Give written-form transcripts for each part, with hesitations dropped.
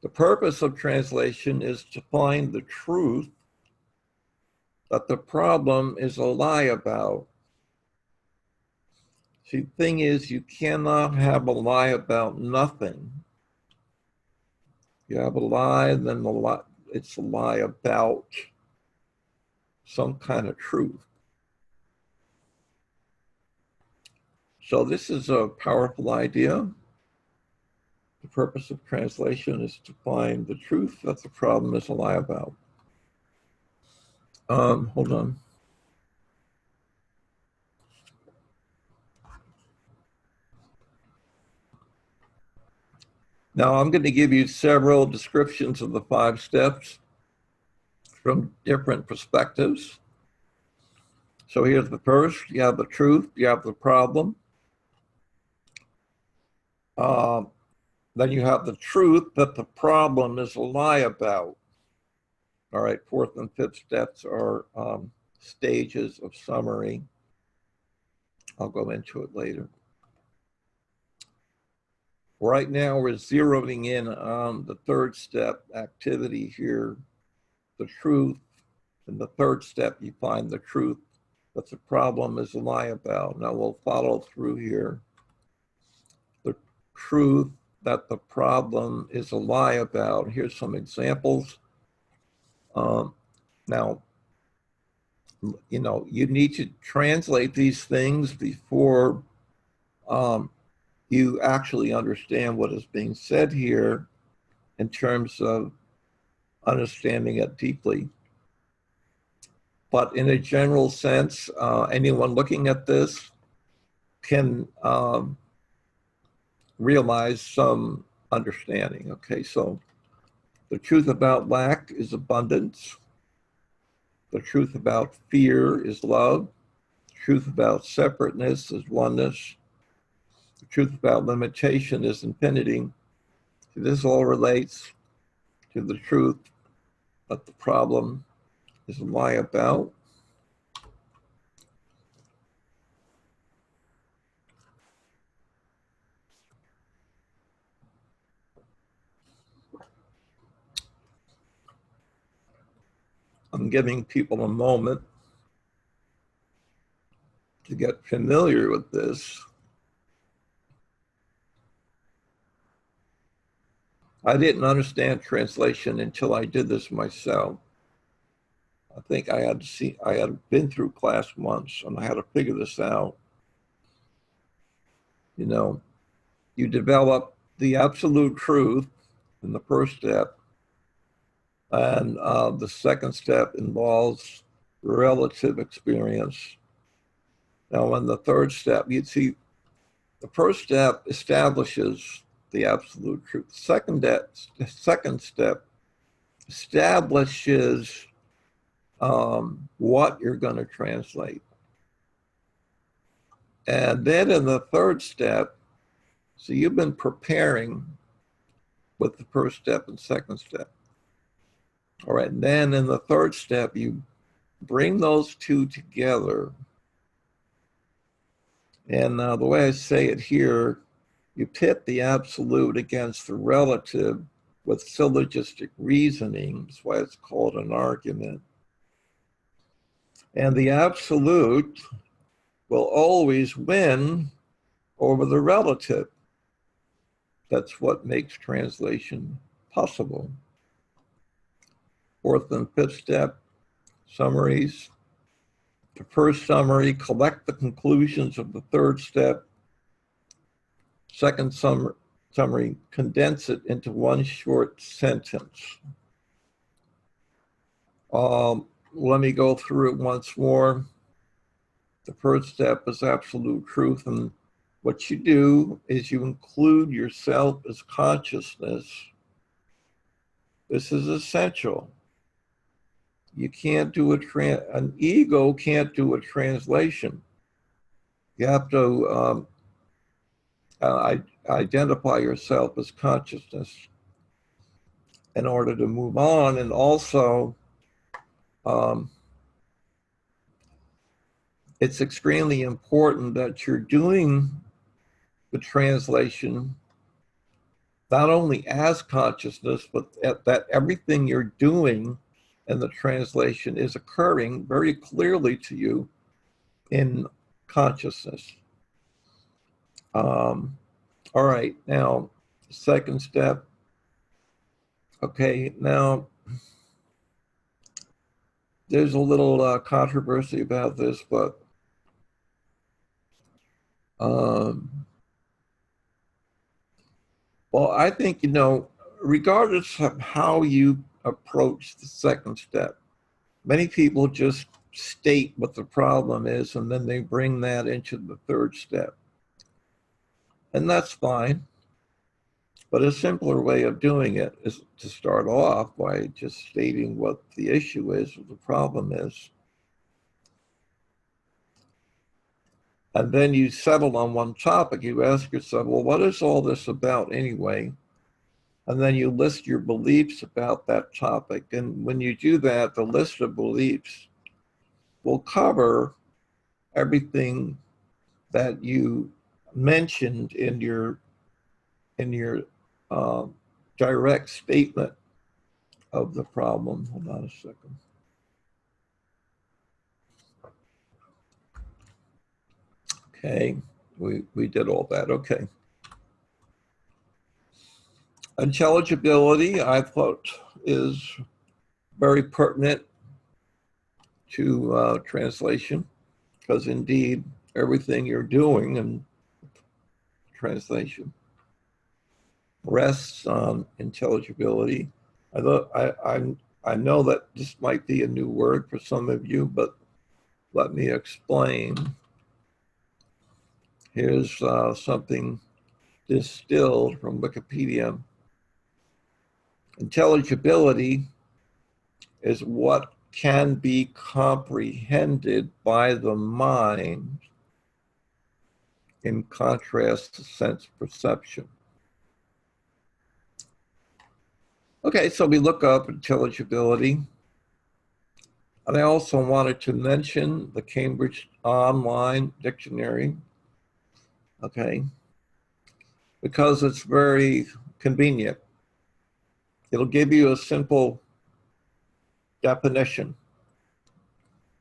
The purpose of translation is to find the truth that the problem is a lie about. See, the thing is, you cannot have a lie about nothing. You have a lie, then it's a lie about some kind of truth. So this is a powerful idea. The purpose of translation is to find the truth that the problem is a lie about. Hold on. Now I'm going to give you several descriptions of the 5 steps from different perspectives. So here's the first. You have the truth, you have the problem. Then you have the truth that the problem is a lie about. All right, 4th and 5th steps are stages of summary. I'll go into it later. Right now, we're zeroing in on the 3rd step activity here, the truth. In the 3rd step, you find the truth that the problem is a lie about. Now we'll follow through here. The truth that the problem is a lie about. Here's some examples. Now, you know, you need to translate these things before you actually understand what is being said here in terms of understanding it deeply. But in a general sense, anyone looking at this can realize some understanding. Okay, so the truth about lack is abundance. The truth about fear is love. The truth about separateness is oneness. The truth about limitation is infinity. This all relates to the truth that the problem is a lie about. I'm giving people a moment to get familiar with this. I didn't understand translation until I did this myself. I think I had been through class once and I had to figure this out. You know, you develop the absolute truth in the 1st step, and the 2nd step involves relative experience. Now, in the 3rd step, you'd see the 1st step establishes the absolute truth. The 2nd step establishes what you're going to translate. And then in the 3rd step, so you've been preparing with the 1st step and 2nd step. All right, and then in the 3rd step, you bring those 2 together. And the way I say it here, you pit the absolute against the relative with syllogistic reasoning. That's why it's called an argument. And the absolute will always win over the relative. That's what makes translation possible. 4th and 5th step, summaries. The 1st summary, collect the conclusions of the 3rd step. 2nd summary, condense it into one short sentence. Let me go through it once more. The 1st step is absolute truth, and what you do is you include yourself as consciousness. This is essential. You can't do an ego can't do a translation. You have to identify yourself as consciousness in order to move on. And also, it's extremely important that you're doing the translation not only as consciousness, but that everything you're doing in the translation is occurring very clearly to you in consciousness. All right, now, second step. Okay, now, there's a little controversy about this, but well, I think, regardless of how you approach the second step, many people just state what the problem is and then they bring that into the third step. And that's fine. But a simpler way of doing it is to start off by just stating what the issue is, what the problem is. And then you settle on one topic. You ask yourself, well, what is all this about anyway? And then you list your beliefs about that topic. And when you do that, the list of beliefs will cover everything that you mentioned in your direct statement of the problem. Hold on a second. Okay, we did all that. Okay. Intelligibility, I thought, is very pertinent to translation, because indeed everything you're doing in translation rests on intelligibility. I know that this might be a new word for some of you, but let me explain. Here's something distilled from Wikipedia. Intelligibility is what can be comprehended by the mind in contrast to sense perception. Okay, so we look up intelligibility. And I also wanted to mention the Cambridge Online Dictionary, okay, because it's very convenient. It'll give you a simple definition,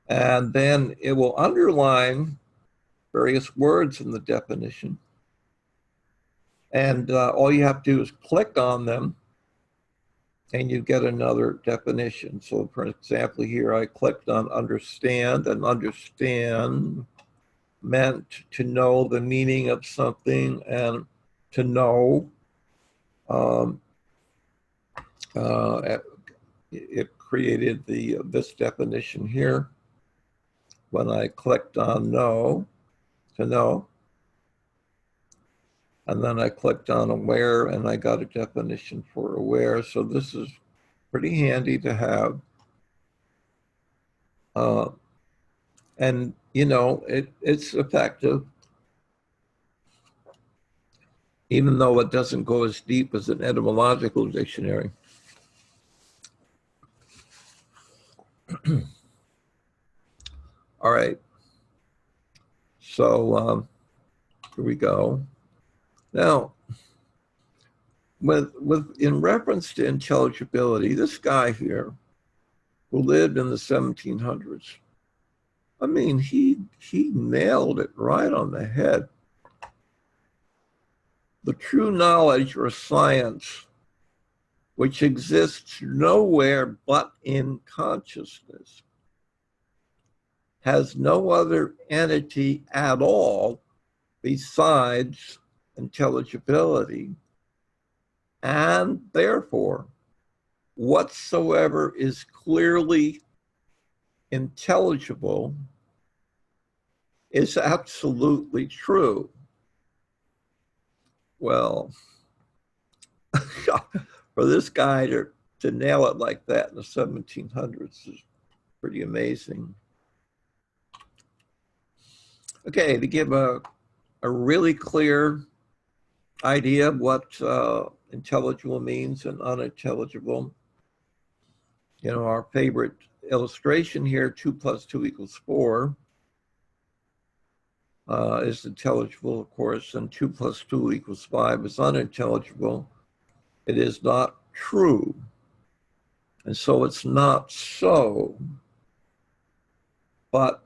and then it will underline various words in the definition. And all you have to do is click on them and you get another definition. So for example, here I clicked on understand, and understand meant to know the meaning of something, and to know, it created this definition here. When I clicked on know, to know, and then I clicked on aware and I got a definition for aware. So this is pretty handy to have. And it's effective, even though it doesn't go as deep as an etymological dictionary. All right. So here we go. Now, in reference to intelligibility, this guy here, who lived in the 1700s, I mean, he nailed it right on the head. The true knowledge or science, which exists nowhere but in consciousness, has no other entity at all besides intelligibility, and therefore, whatsoever is clearly intelligible is absolutely true. Well, for this guy to nail it like that in the 1700s is pretty amazing. Okay, to give a really clear idea of what intelligible means and unintelligible, our favorite illustration here, 2 + 2 = 4, is intelligible, of course, and 2 + 2 = 5 is unintelligible. It is not true. And so it's not so, but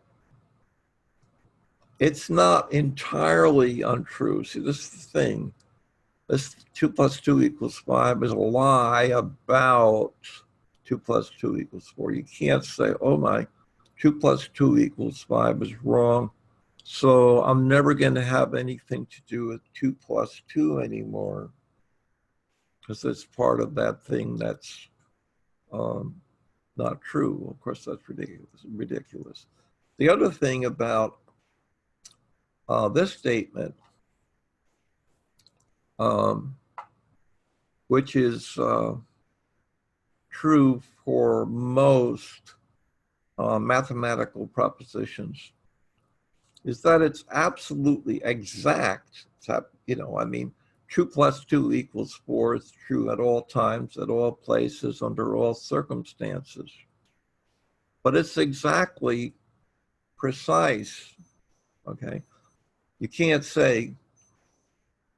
it's not entirely untrue. See, this is the thing. This 2 plus 2 equals 5 is a lie about 2 plus 2 equals 4. You can't say, oh my, 2 plus 2 equals 5 is wrong, so I'm never going to have anything to do with 2 plus 2 anymore, because it's part of that thing that's not true. Of course, that's ridiculous. The other thing about this statement, which is true for most mathematical propositions, is that it's absolutely exact. You know, I mean, 2 plus 2 equals 4 is true at all times, at all places, under all circumstances. But it's exactly precise, okay? You can't say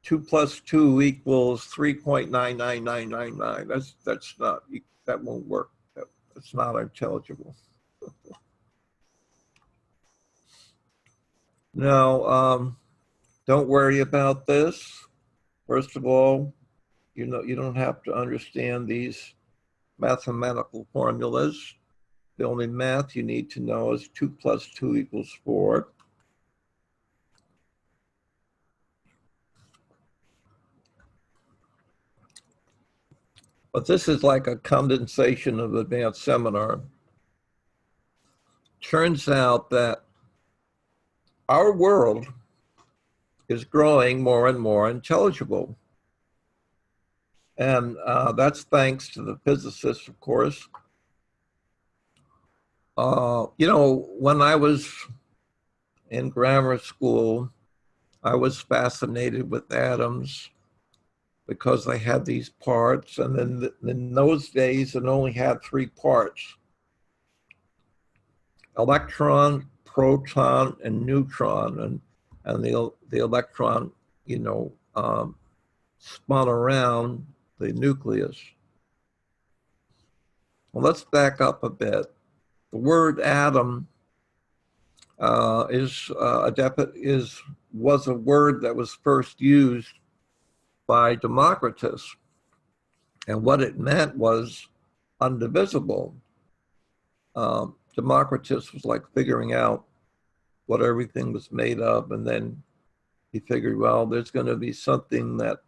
2 plus 2 equals 3.99999. That's not, that won't work. That's not intelligible. Now, don't worry about this. First of all, you know, you don't have to understand these mathematical formulas. The only math you need to know is 2 plus 2 equals 4. But this is like a condensation of the advanced seminar. Turns out that our world is growing more and more intelligible. And that's thanks to the physicists, of course. You know, when I was in grammar school, I was fascinated with atoms because they had these parts. And then in those days, it only had 3 parts: electron, proton, and neutron. And the electron, you know, spun around the nucleus. Well, let's back up a bit. The word atom was a word that was first used by Democritus, and what it meant was undivisible. Democritus was like figuring out what everything was made of, and then he figured, well, there's going to be something that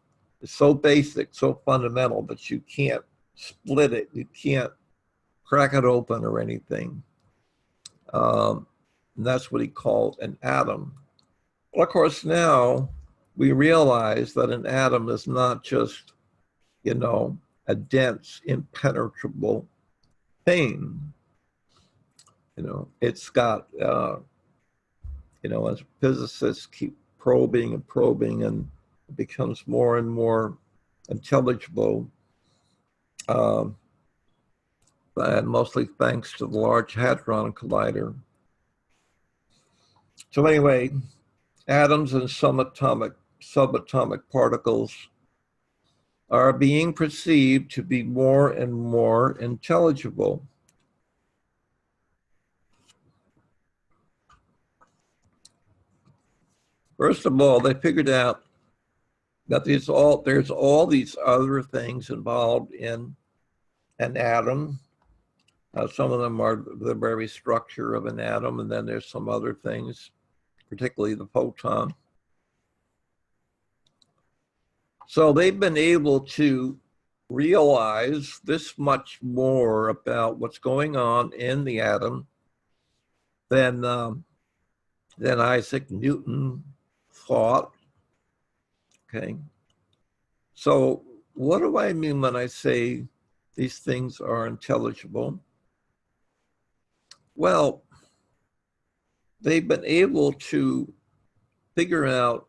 is so basic, so fundamental that you can't split it, you can't crack it open or anything. And that's what he called an atom. Well, of course, now we realize that an atom is not just, you know, a dense, impenetrable thing. You know, it's got, you know, as physicists keep probing and probing, and it becomes more and more intelligible, and mostly thanks to the Large Hadron Collider. So anyway, atoms and subatomic particles are being perceived to be more and more intelligible. First of all, they figured out that there's all these other things involved in an atom. Some of them are the very structure of an atom, and then there's some other things, particularly the photon. So they've been able to realize this much more about what's going on in the atom than Isaac Newton thought. Okay. So what do I mean when I say these things are intelligible? Well, they've been able to figure out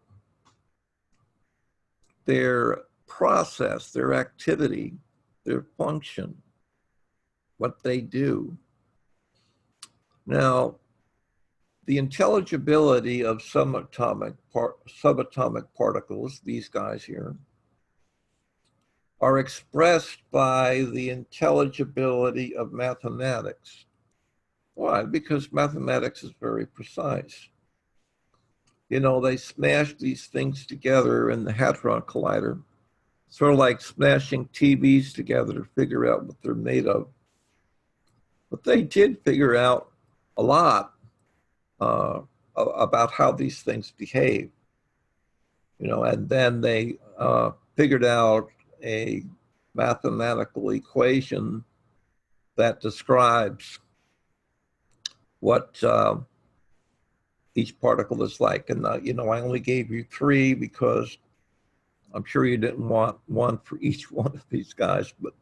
their process, their activity, their function, what they do. Now, the intelligibility of subatomic particles, these guys here, are expressed by the intelligibility of mathematics. Why? Because mathematics is very precise. You know, they smash these things together in the Hadron Collider, sort of like smashing TVs together to figure out what they're made of. But they did figure out a lot about how these things behave, you know, and then they figured out a mathematical equation that describes what each particle is like. And, you know, I only gave you three because I'm sure you didn't want one for each one of these guys, but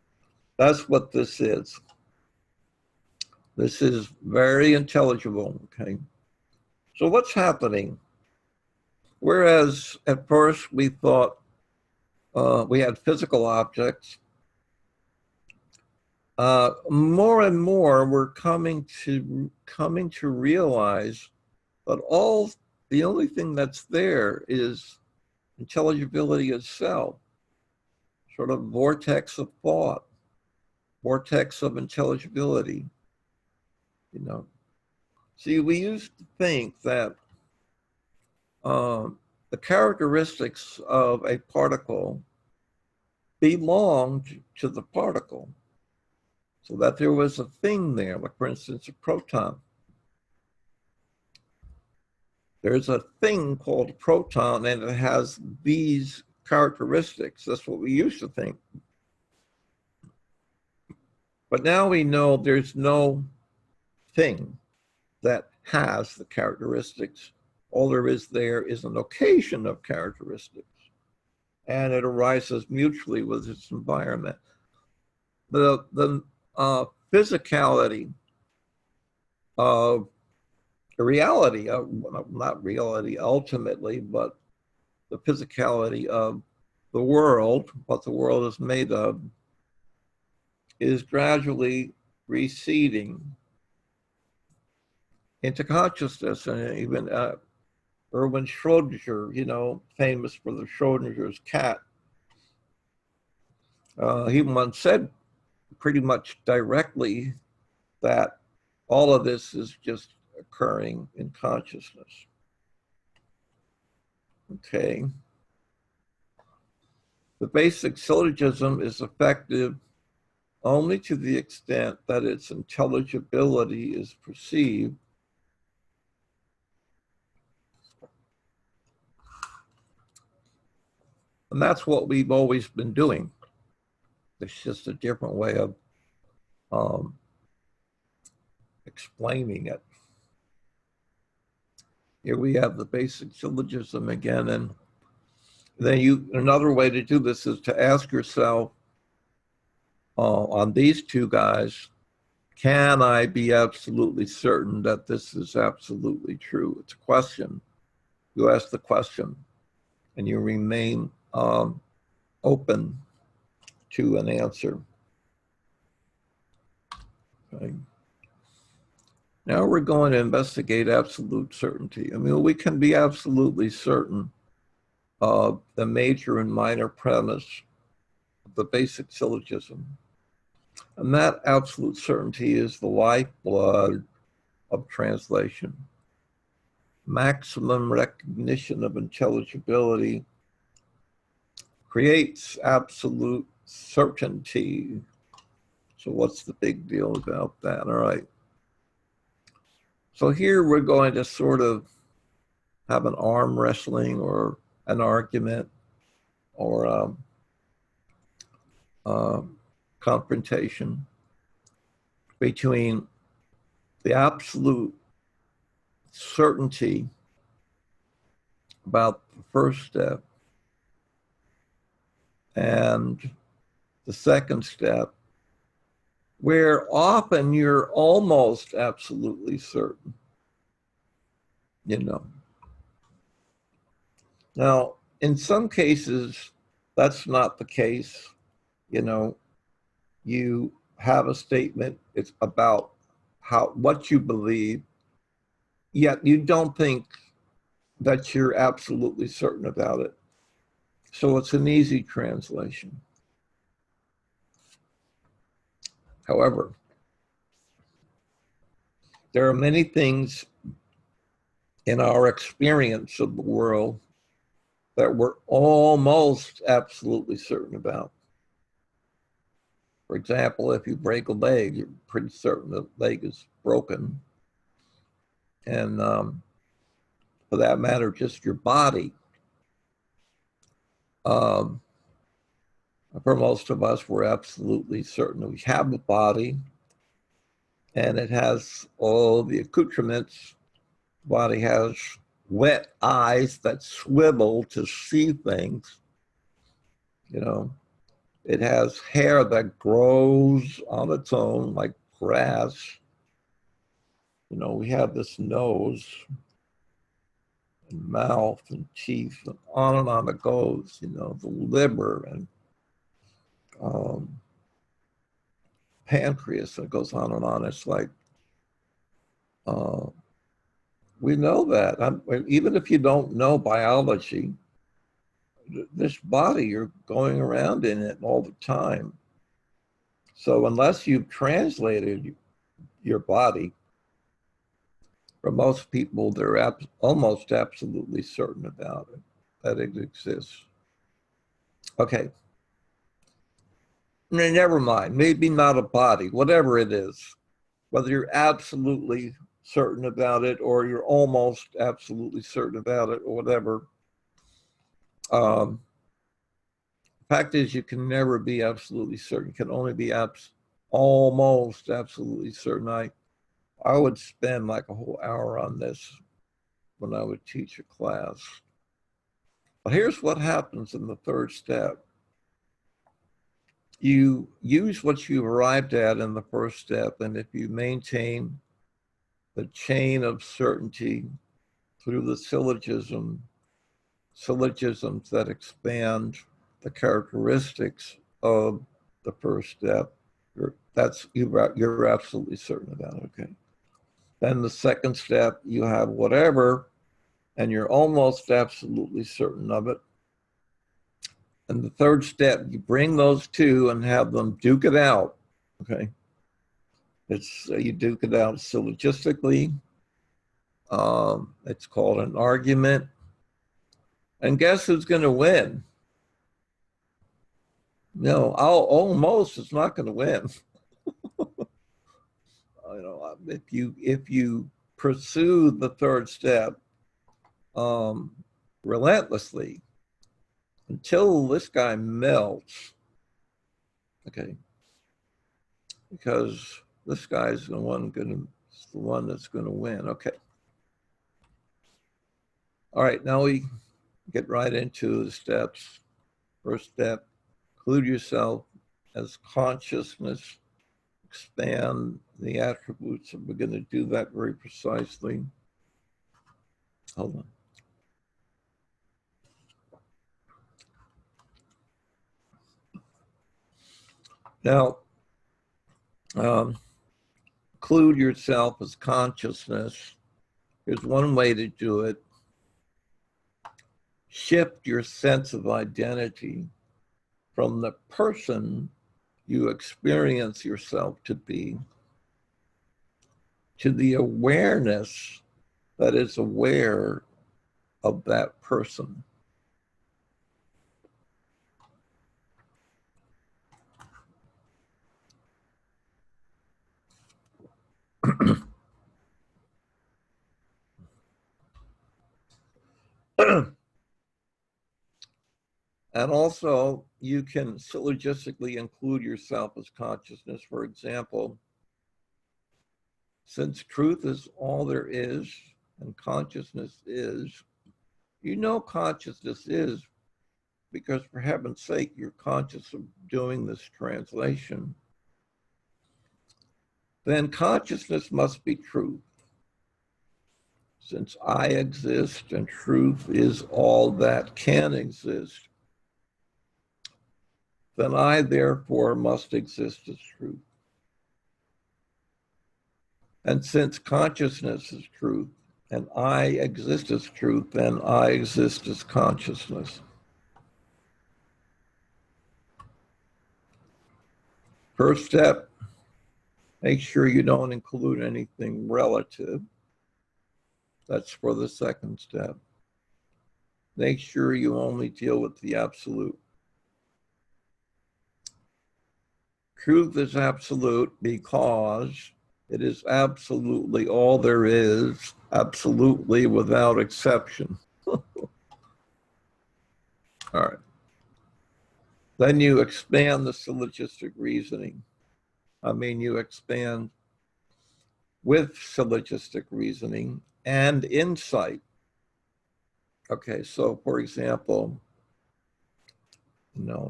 that's what this is. This is very intelligible, okay? So what's happening? Whereas at first we thought we had physical objects, more and more we're coming to realize that the only thing that's there is intelligibility itself, sort of vortex of thought, vortex of intelligibility, you know. See, we used to think that the characteristics of a particle belonged to the particle, so that there was a thing there, like for instance, a proton. There's a thing called a proton and it has these characteristics. That's what we used to think. But now we know there's no thing that has the characteristics. All there is an occasion of characteristics, and it arises mutually with its environment. The physicality of the reality of, not reality ultimately, but the physicality of the world, what the world is made of, is gradually receding into consciousness. And even Erwin Schrödinger, you know, famous for the Schrödinger's cat, he once said pretty much directly that all of this is just occurring in consciousness. Okay. The basic syllogism is effective only to the extent that its intelligibility is perceived. And that's what we've always been doing. It's just a different way of explaining it. Here we have the basic syllogism again, and then another way to do this is to ask yourself on these two guys, can I be absolutely certain that this is absolutely true? It's a question. You ask the question and you remain open to an answer. Okay. Now we're going to investigate absolute certainty. I mean, we can be absolutely certain of the major and minor premise of the basic syllogism. And that absolute certainty is the lifeblood of translation. Maximum recognition of intelligibility creates absolute certainty. So what's the big deal about that? All right. So here we're going to sort of have an arm wrestling or an argument or confrontation between the absolute certainty about the first step and the second step, where often you're almost absolutely certain, you know. Now, in some cases, that's not the case. You know, you have a statement, it's about what you believe, yet you don't think that you're absolutely certain about it. So it's an easy translation. However, there are many things in our experience of the world that we're almost absolutely certain about. For example, if you break a leg, you're pretty certain the leg is broken. And for that matter, just your body. For most of us, we're absolutely certain we have a body and it has all the accoutrements. Body has wet eyes that swivel to see things. You know, it has hair that grows on its own like grass. You know, we have this nose and mouth and teeth and on it goes, you know, the liver and pancreas, and it goes on and on. It's like, we know that. Even if you don't know biology, this body, you're going around in it all the time. So unless you've translated your body, for most people, they're almost absolutely certain about it, that it exists. Okay. Never mind, maybe not a body, whatever it is, whether you're absolutely certain about it or you're almost absolutely certain about it or whatever. The fact is, you can never be absolutely certain. You can only be almost absolutely certain. I would spend like a whole hour on this when I would teach a class. But here's what happens in the third step. You use what you arrived at in the first step, and if you maintain the chain of certainty through the syllogisms that expand the characteristics of the first step, you're absolutely certain about it, okay? Then the second step, you have whatever, and you're almost absolutely certain of it. And the third step, you bring those two and have them duke it out, okay? You duke it out syllogistically. It's called an argument. And guess who's going to win? No, almost it's not going to win. You know, if you pursue the third step relentlessly until this guy melts, okay, because this guy's the one that's going to win. Okay. All right, now we get right into the steps. First step, include yourself as consciousness, expand the attributes, and we're going to do that very precisely. Hold on. Now, include yourself as consciousness. Here's one way to do it. Shift your sense of identity from the person you experience yourself to be to the awareness that is aware of that person. And also, you can syllogistically include yourself as consciousness. For example, since truth is all there is and consciousness is, you know consciousness is because, for heaven's sake, you're conscious of doing this translation. Then consciousness must be truth. Since I exist and truth is all that can exist, then I therefore must exist as truth. And since consciousness is truth and I exist as truth, then I exist as consciousness. First step, Make sure you don't include anything relative. That's for the second step. Make sure you only deal with the absolute. Truth is absolute because it is absolutely all there is, absolutely without exception. All right. Then you expand the syllogistic reasoning. You expand with syllogistic reasoning and insight. Okay, so for example,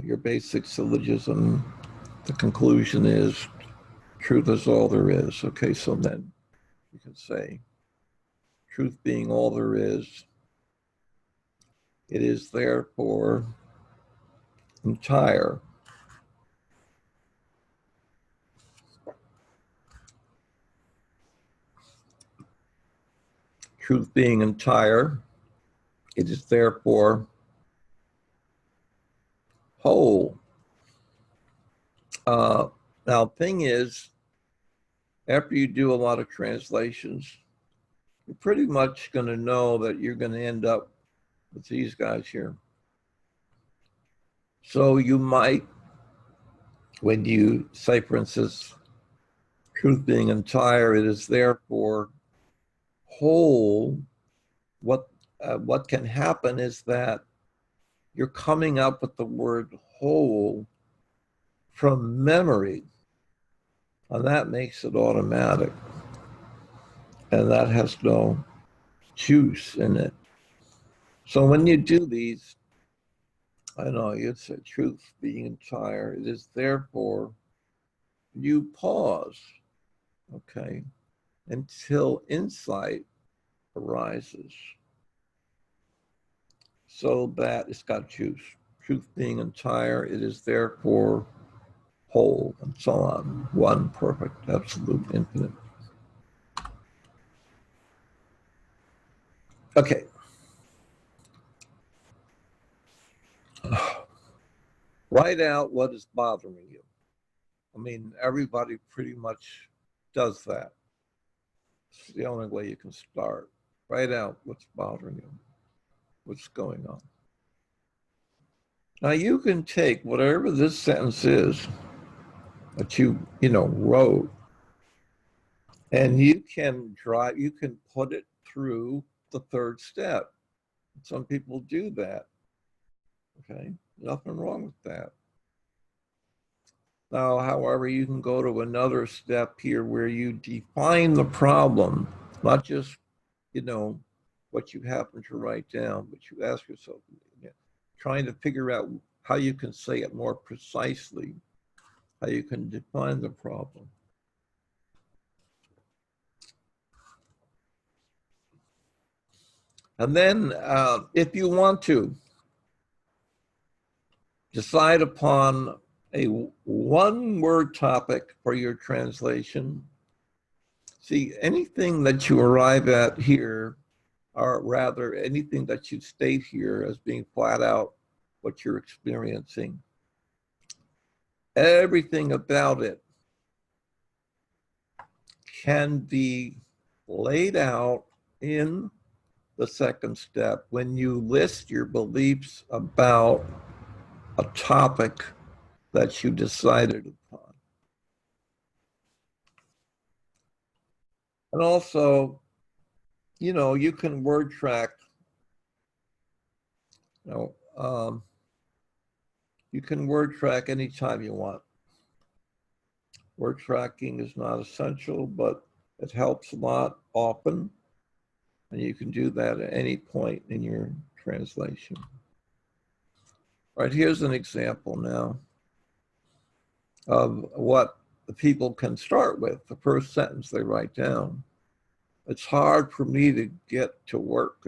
your basic syllogism, the conclusion is truth is all there is. Okay, so then you can say, truth being all there is, it is therefore entire. Truth being entire, it is therefore whole. Now, thing is, after you do a lot of translations, you're pretty much going to know that you're going to end up with these guys here. So you might, when you say, for instance, truth being entire, it is therefore whole. What can happen is that you're coming up with the word whole from memory, and that makes it automatic, and that has no juice in it. So when you do these, I know you'd say truth being entire, it is therefore, you pause, okay, until insight arises. So that it's got juice. Truth being entire, it is therefore whole, and so on. One, perfect, absolute, infinite. Okay. Write out what is bothering you. Everybody pretty much does that. It's the only way you can start. Write out what's bothering you, what's going on. Now you can take whatever this sentence is that you wrote, and you can put it through the third step. Some people do that. Okay, nothing wrong with that. Now, however, you can go to another step here where you define the problem, not just, what you happen to write down, but you ask yourself, trying to figure out how you can say it more precisely, how you can define the problem. And then if you want to, decide upon a one-word topic for your translation. See, anything that you arrive at here, or rather anything that you state here as being flat out what you're experiencing, everything about it can be laid out in the second step when you list your beliefs about a topic that you decided upon. And also, you can word track, you can word track anytime you want. Word tracking is not essential, but it helps a lot often. And you can do that at any point in your translation. All right, here's an example now of what the people can start with, the first sentence they write down. It's hard for me to get to work,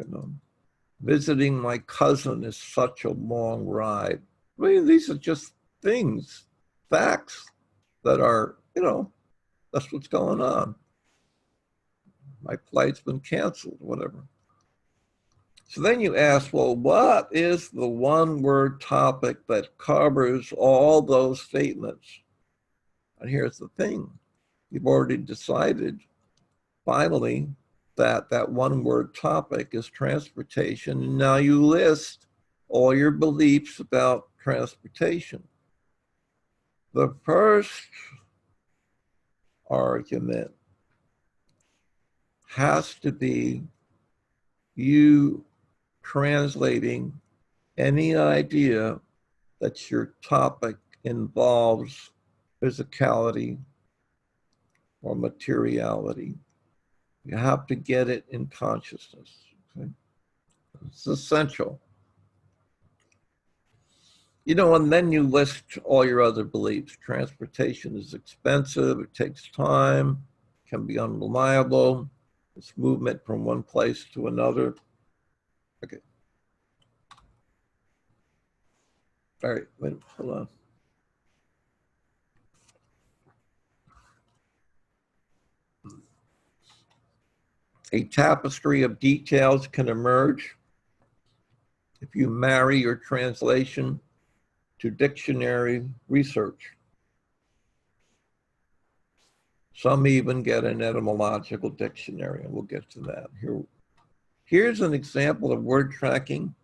visiting my cousin is such a long ride. These are just things, facts that are, that's what's going on. My flight's been canceled, whatever. So then you ask, well, what is the one-word topic that covers all those statements? And here's the thing. You've already decided, finally, that that one word topic is transportation. And now you list all your beliefs about transportation. The first argument has to be you translating any idea that your topic involves physicality or materiality. You have to get it in consciousness. Okay? It's essential. You know, and then you list all your other beliefs. Transportation is expensive, it takes time, can be unreliable, it's movement from one place to another. Okay. All right, wait, hold on. A tapestry of details can emerge if you marry your translation to dictionary research. Some even get an etymological dictionary, and we'll get to that. Here's an example of word tracking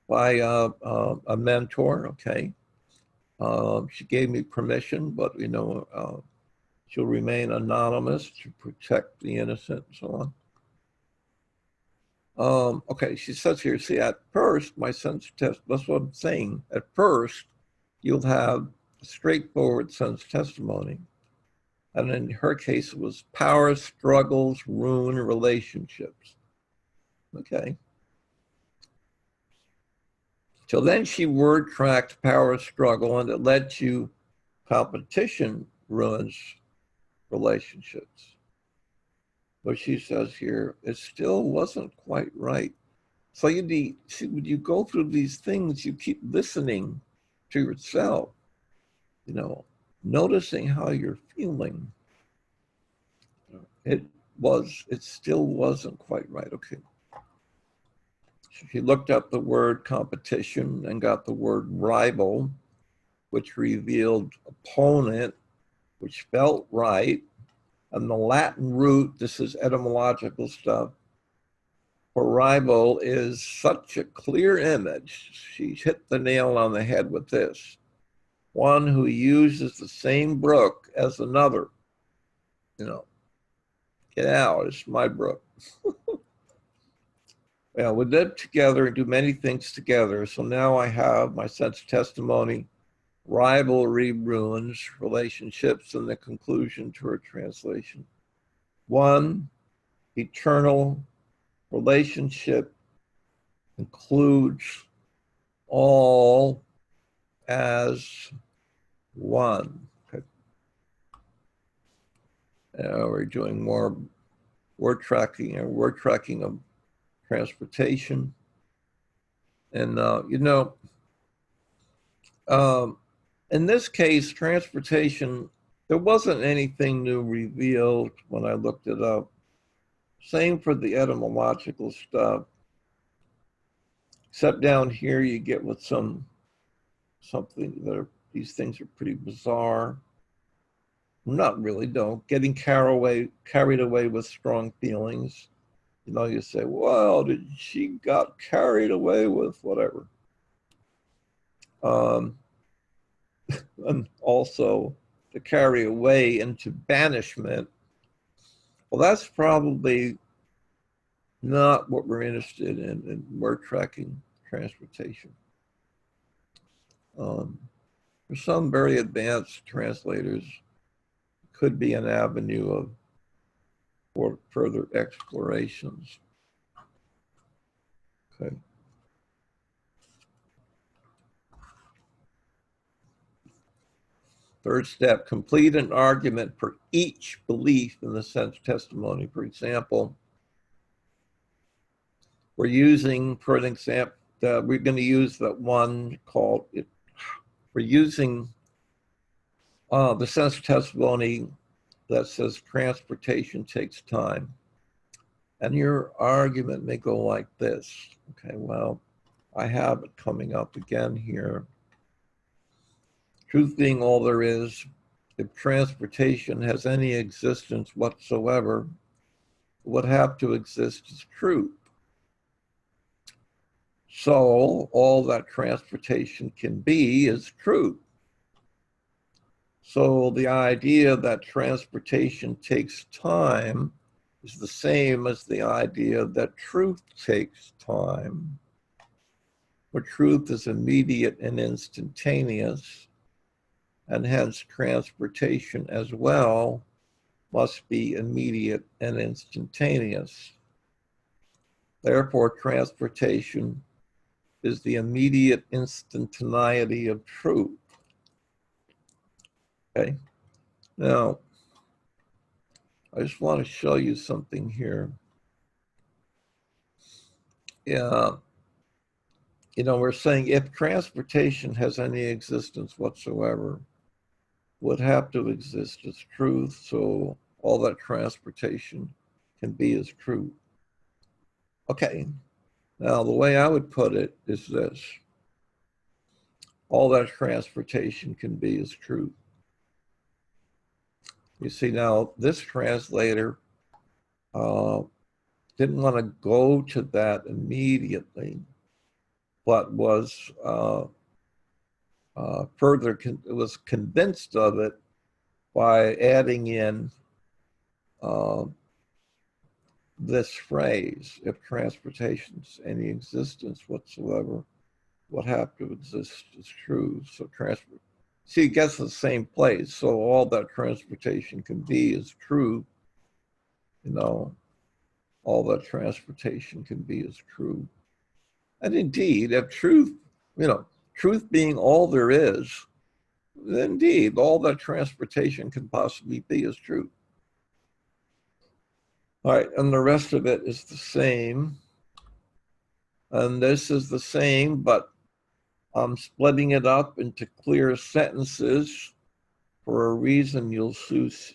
by a mentor, okay? She gave me permission, but you know, she'll remain anonymous to protect the innocent and so on. Okay, she says here, see, at first, my sense test, that's what I'm saying. At first, you'll have a straightforward sense testimony. And in her case, it was power, struggles, ruin, relationships. Okay. So then she word tracked power, struggle, and it led to competition ruins relationships. But she says here, it still wasn't quite right. So when you go through these things, you keep listening to yourself, you know, noticing how you're feeling. It still wasn't quite right. Okay. She looked up the word competition and got the word rival, which revealed opponent, which felt right. And the Latin root, this is etymological stuff, for rival is such a clear image. She hit the nail on the head with this. One who uses the same brook as another. You know, get out, it's my brook. Yeah, we live together and do many things together. So now I have my sense testimony, rivalry ruins relationships, and the conclusion to her translation. One, eternal relationship includes all as one. Okay. We're doing more word tracking of transportation. And, you know, in this case, transportation, there wasn't anything new revealed when I looked it up. Same for the etymological stuff. Except down here, you get with something that these things are pretty bizarre. Not really, don't. Getting carried away with strong feelings. You know, you say, well, she got carried away with whatever. And also to carry away into banishment. Well, that's probably not what we're interested in word tracking transportation. For some very advanced translators, could be an avenue for further explorations. Okay. Third step, complete an argument for each belief in the sense testimony. For example, we're using, for an example, we're going to use that one called, we're using the sense testimony that says transportation takes time. And your argument may go like this. Okay, well, I have it coming up again here. Truth being all there is, if transportation has any existence whatsoever, would have to exist as truth. So all that transportation can be is truth. So the idea that transportation takes time is the same as the idea that truth takes time. But truth is immediate and instantaneous, and hence transportation as well must be immediate and instantaneous. Therefore, transportation is the immediate instantaneity of truth. Okay, now I just want to show you something here. Yeah, we're saying if transportation has any existence whatsoever, would have to exist as truth, so all that transportation can be as truth. Okay, now the way I would put it is this. All that transportation can be is truth. You see, now this translator didn't want to go to that immediately, but was was convinced of it by adding in this phrase, if transportation's any existence whatsoever, would have to exist as true. So see, it gets the same place. So all that transportation can be is true. All that transportation can be is true. And indeed, if truth, truth being all there is, indeed, all that transportation can possibly be is true. All right, and the rest of it is the same. And this is the same, but I'm splitting it up into clear sentences for a reason you'll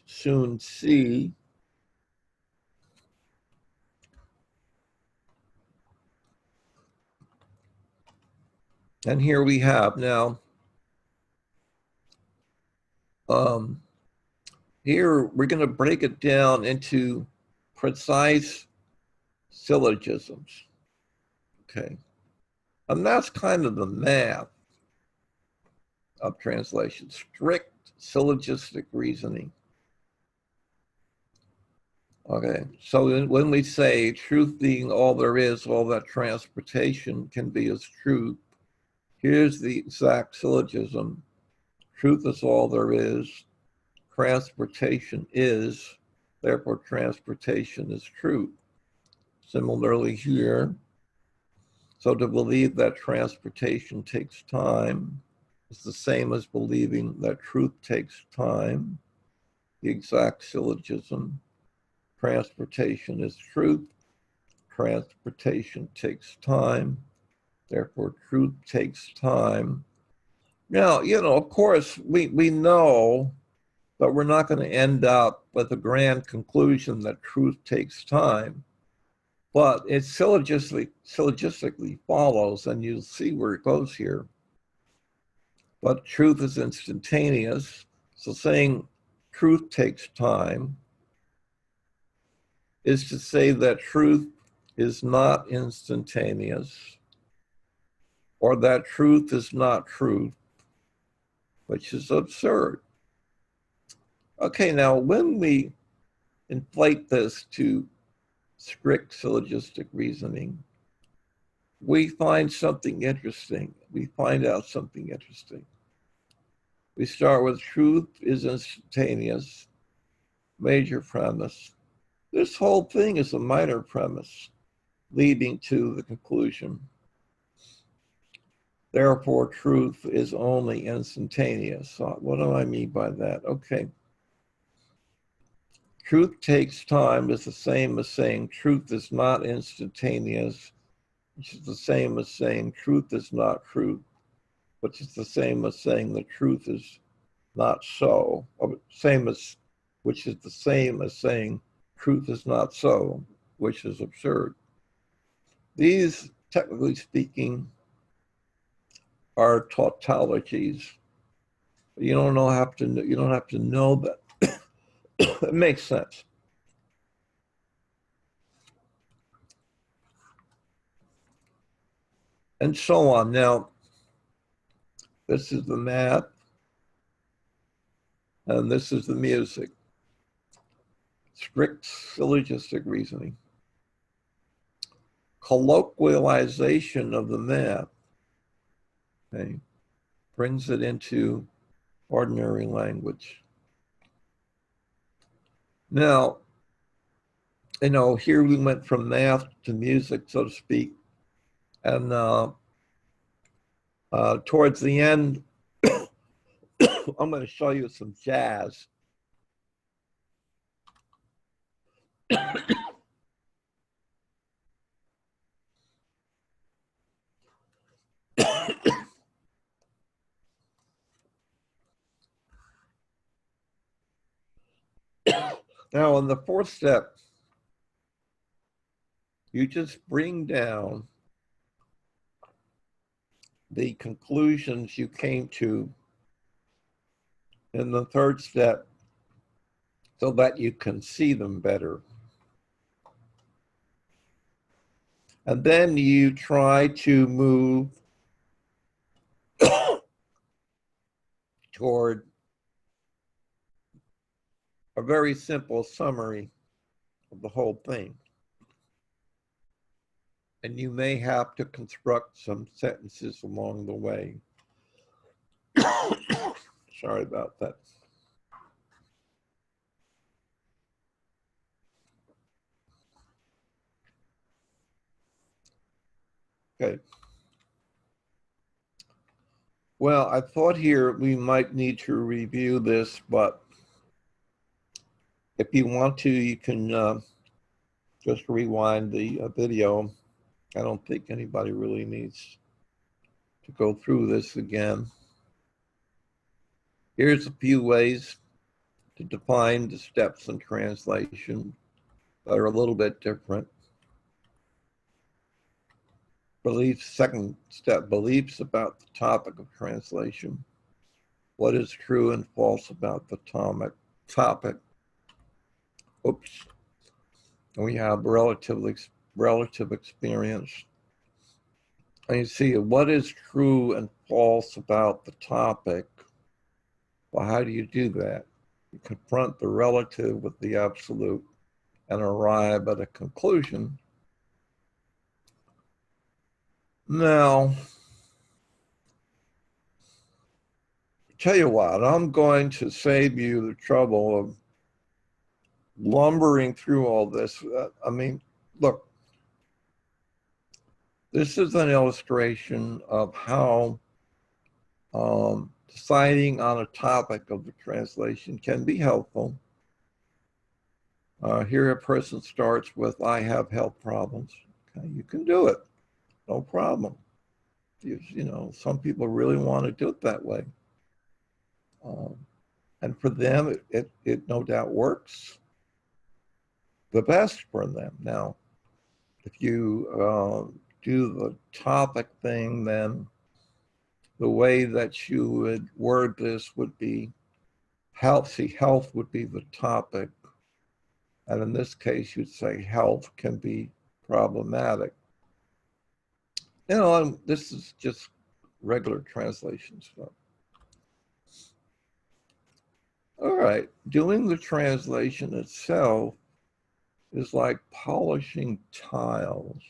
soon see. And here we have now, here we're going to break it down into precise syllogisms. Okay. And that's kind of the math of translation, strict syllogistic reasoning. Okay, so when we say truth being all there is, all that transportation can be as truth, here's the exact syllogism. Truth is all there is, transportation is, therefore transportation is truth. Similarly here, so to believe that transportation takes time is the same as believing that truth takes time. The exact syllogism. Transportation is truth. Transportation takes time. Therefore, truth takes time. Now, of course, we know that we're not going to end up with a grand conclusion that truth takes time. But it syllogistically follows, and you'll see where it goes here. But truth is instantaneous. So saying truth takes time is to say that truth is not instantaneous, or that truth is not truth, which is absurd. Okay, now when we inflate this to strict syllogistic reasoning, we find something interesting. We find out something interesting. We start with truth is instantaneous, major premise. This whole thing is a minor premise leading to the conclusion. Therefore, truth is only instantaneous. So what do I mean by that? Okay. Truth takes time is the same as saying truth is not instantaneous, which is the same as saying truth is not truth, which is the same as saying the truth is not so, which is the same as saying truth is not so, which is absurd. These, technically speaking, are tautologies. You don't know have to. You don't have to know that. It makes sense. And so on. Now, this is the math, and this is the music. Strict syllogistic reasoning. Colloquialization of the math, okay, brings it into ordinary language. Now, here we went from math to music, so to speak, and towards the end, I'm going to show you some jazz. Now, in the fourth step, you just bring down the conclusions you came to in the third step so that you can see them better. And then you try to move toward a very simple summary of the whole thing. And you may have to construct some sentences along the way. Sorry about that. Okay. Well, I thought here we might need to review this, but if you want to, you can just rewind the video. I don't think anybody really needs to go through this again. Here's a few ways to define the steps in translation that are a little bit different. Beliefs, second step, beliefs about the topic of translation. What is true and false about the topic? Oops. And we have relative experience. And you see, what is true and false about the topic? Well, how do you do that? You confront the relative with the absolute and arrive at a conclusion. Now, tell you what, I'm going to save you the trouble of lumbering through all this. I mean, look, this is an illustration of how deciding on a topic of the translation can be helpful. Here a person starts with, I have health problems. Okay, you can do it, no problem. Some people really want to do it that way. And for them, it no doubt works the best for them. Now, if you do the topic thing, then the way that you would word this would be health. See, health would be the topic. And in this case, you'd say health can be problematic. This is just regular translation stuff. All right, doing the translation itself is like polishing tiles.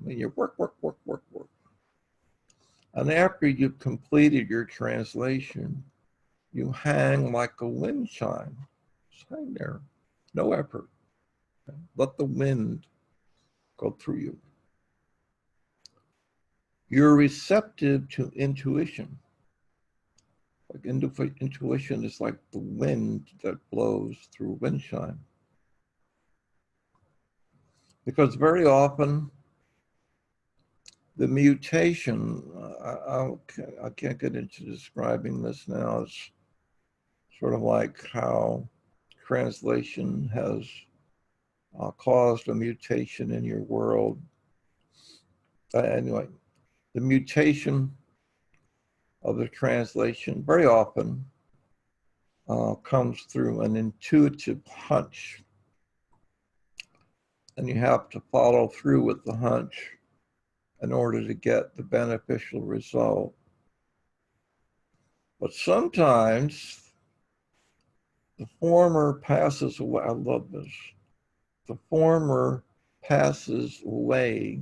I mean, you work. And after you've completed your translation, you hang like a wind chime. Just hang there, no effort. Let the wind go through you. You're receptive to intuition. Like intuition is like the wind that blows through wind chime. Because very often, the mutation, I can't get into describing this now. It's sort of like how translation has caused a mutation in your world. Anyway, the mutation of the translation very often comes through an intuitive hunch. And you have to follow through with the hunch in order to get the beneficial result. But sometimes the former passes away. I love this. The former passes away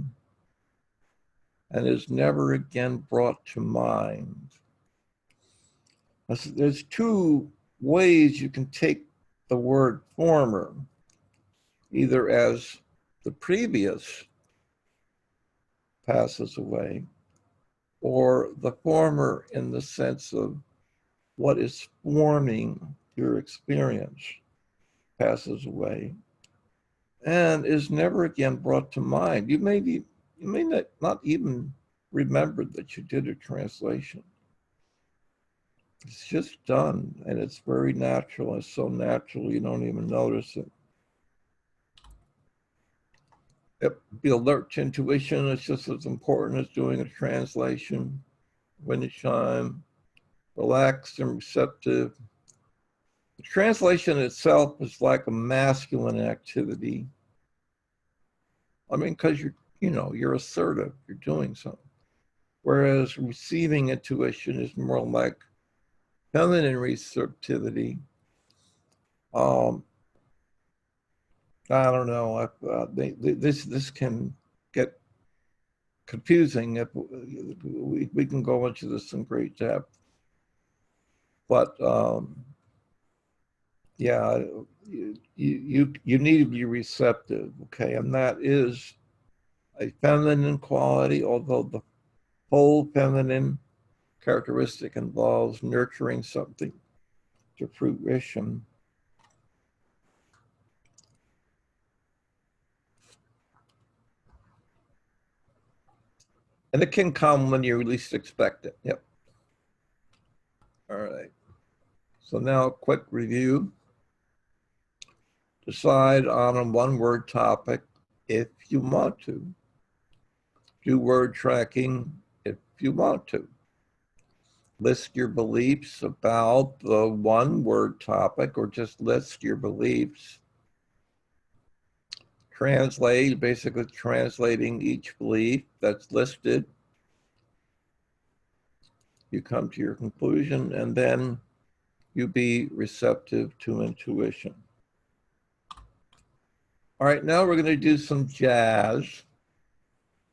and is never again brought to mind. There's two ways you can take the word former, either as the previous passes away, or the former in the sense of what is forming your experience passes away and is never again brought to mind. You may not even remember that you did a translation. It's just done, and it's very natural. It's so natural you don't even notice it. Be alert to intuition. It's just as important as doing a translation. When it's time, relaxed and receptive. The translation itself is like a masculine activity. I mean, because you're assertive, you're doing something. Whereas receiving intuition is more like feminine receptivity. I don't know. This can get confusing if we can go into this in great depth. But yeah, you need to be receptive, okay? And that is a feminine quality, although the whole feminine characteristic involves nurturing something to fruition. And it can come when you least expect it. Yep. All right. So now a quick review. Decide on a one-word topic if you want to. Do word tracking if you want to. List your beliefs about the one-word topic, or just list your beliefs. Translate, basically translating each belief that's listed. You come to your conclusion, and then you be receptive to intuition. All right, now we're going to do some jazz.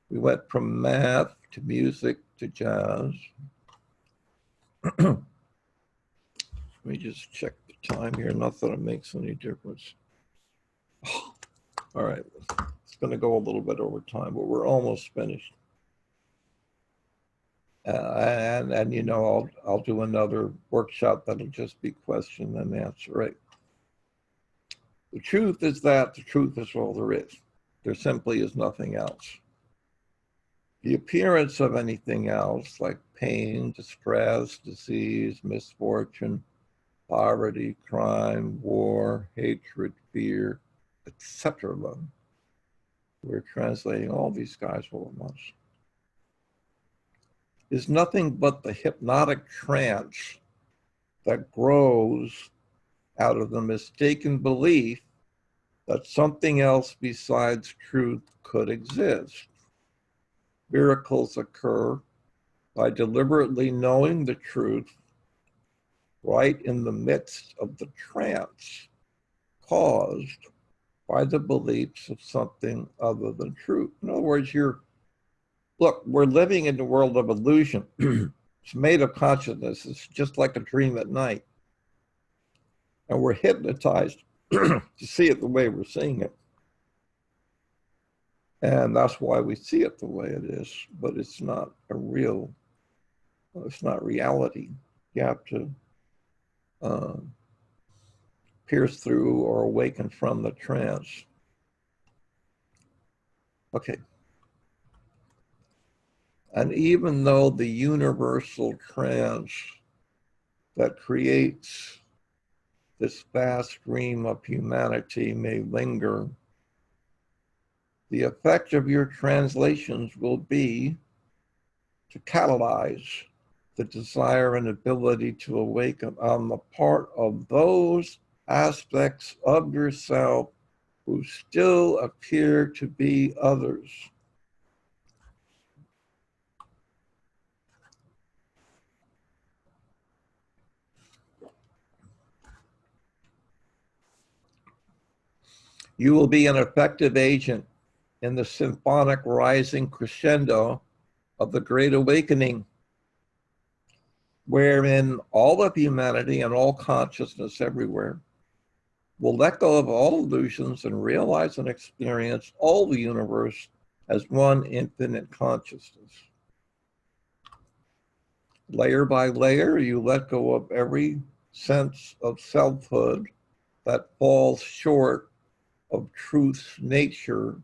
We went from math to music to jazz. Let me just check the time here. Not that it makes any difference. All right, it's going to go a little bit over time, but we're almost finished. And you know, I'll do another workshop that'll just be question and answer. Right. The truth is that the truth is all there is. There simply is nothing else. The appearance of anything else, like pain, distress, disease, misfortune, poverty, crime, war, hatred, fear, etc. We're translating all these guys all at once. Is nothing but the hypnotic trance that grows out of the mistaken belief that something else besides truth could exist. Miracles occur by deliberately knowing the truth right in the midst of the trance caused by the beliefs of something other than truth. In other words, look, we're living in the world of illusion. It's made of consciousness. It's just like a dream at night. And we're hypnotized to see it the way we're seeing it. And that's why we see it the way it is, but it's not it's not reality. You have to pierce through or awaken from the trance. Okay. And even though the universal trance that creates this vast dream of humanity may linger, the effect of your translations will be to catalyze the desire and ability to awaken on the part of those aspects of yourself who still appear to be others. You will be an effective agent in the symphonic rising crescendo of the Great Awakening, wherein all of humanity and all consciousness everywhere will let go of all illusions and realize and experience all the universe as one infinite consciousness. Layer by layer, you let go of every sense of selfhood that falls short of truth's nature,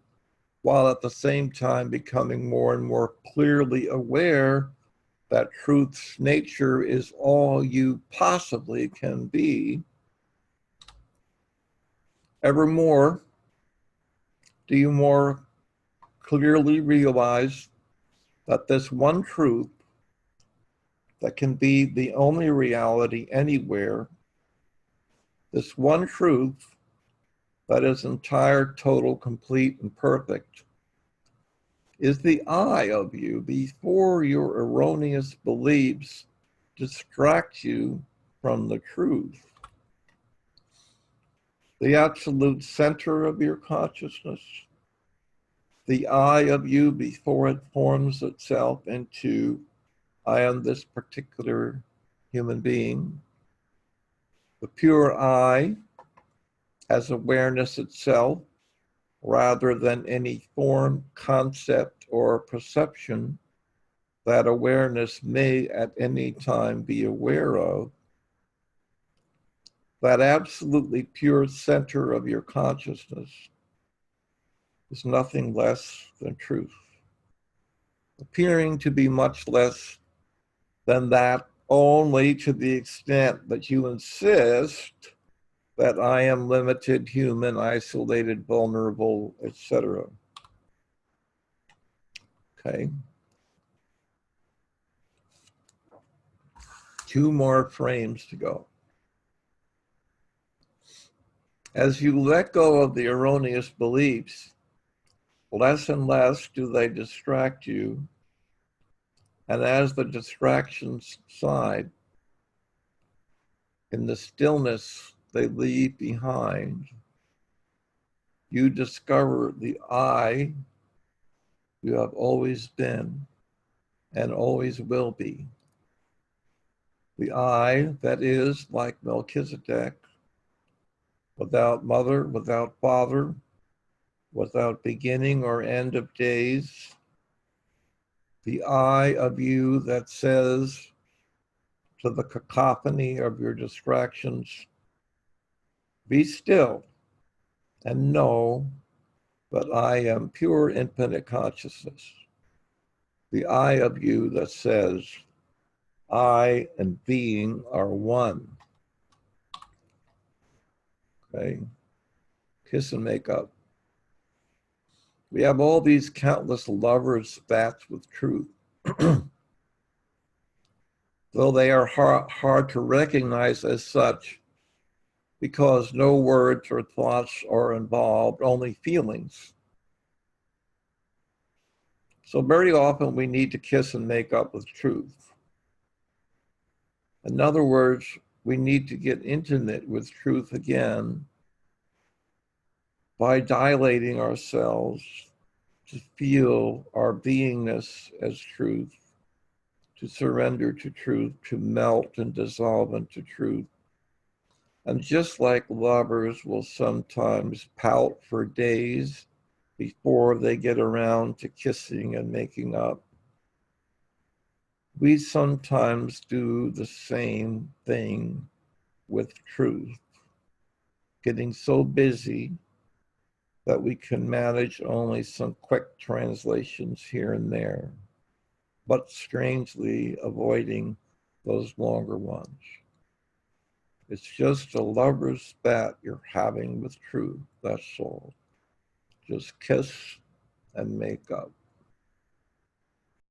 while at the same time becoming more and more clearly aware that truth's nature is all you possibly can be. Evermore do you more clearly realize that this one truth that can be the only reality anywhere, this one truth that is entire, total, complete, and perfect, is the I of you before your erroneous beliefs distract you from the truth. The absolute center of your consciousness, the I of you before it forms itself into I am this particular human being. The pure I has awareness itself rather than any form, concept, or perception that awareness may at any time be aware of. That absolutely pure center of your consciousness is nothing less than truth, appearing to be much less than that only to the extent that you insist that I am limited, human, isolated, vulnerable, etc. Okay. 2 more frames to go. As you let go of the erroneous beliefs, less and less do they distract you. And as the distractions subside, in the stillness they leave behind, you discover the I you have always been and always will be. The I that is like Melchizedek, without mother, without father, without beginning or end of days. The I of you that says to the cacophony of your distractions, be still and know that I am pure infinite consciousness. The I of you that says, I and being are one. Okay? Kiss and make up. We have all these countless lovers' spats with truth. Though they are hard to recognize as such, because no words or thoughts are involved, only feelings. So very often we need to kiss and make up with truth. In other words, we need to get intimate with truth again by dilating ourselves to feel our beingness as truth, to surrender to truth, to melt and dissolve into truth. And just like lovers will sometimes pout for days before they get around to kissing and making up, we sometimes do the same thing with truth, getting so busy that we can manage only some quick translations here and there, but strangely avoiding those longer ones. It's just a lover's spat you're having with truth, that's all. Just kiss and make up.